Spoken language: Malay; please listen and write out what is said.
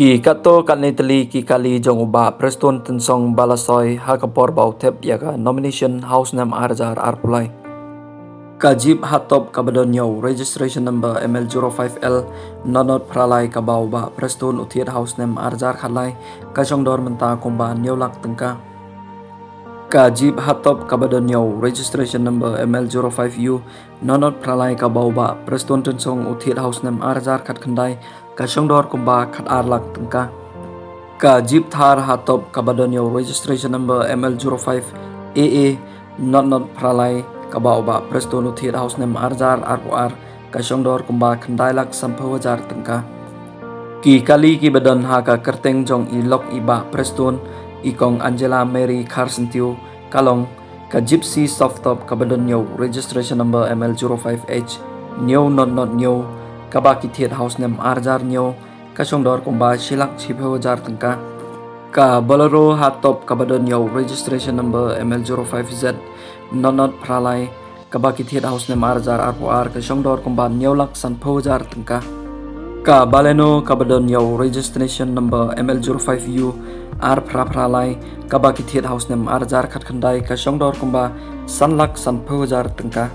Ki kato kanitali ki kali jong uba preston tensong balasoi hakapor bau tep yaga nomination house name arjar arpulai. Kajib hatop kabadon yaw registration number ML05L nonot pralai kabau ba preston utiet house name arjar khalai kasong dor menta kumba nyolak tengka. Kajib hatop kabadon yaw registration number ML05U nonot pralai kabau ba preston tensong utiet house name arjar khat khandai kasong dor kumba khat arlak tengka. Kajib thar hatop kabadon yaw registration number ML05AA nonot pralai kabau ba preston utiet house name arjar arpuar kasong dor kumba khandai lak sampho jar tengka. Ki kali ki badan haka kerteng jong ilok iba preston ikong Angela Mary Carsentiu kalong ka gypsy softtop kabadon yaw registration number ML05H new not new kabaki thiet house name arjar new kasong dor kumba silak chipho jar tengka. Ka bolero hatop kabadon yaw registration number ML05Z not pralai kabaki thiet house name arjar arpuar kasong dor kumba nyolak sanpho jar tengka. Ka baleno kabadon yaw registration number ML05U ar pralai kabaki thiet house name arjar khat khandai kasong dor kumba sanlak sanpho jar tengka.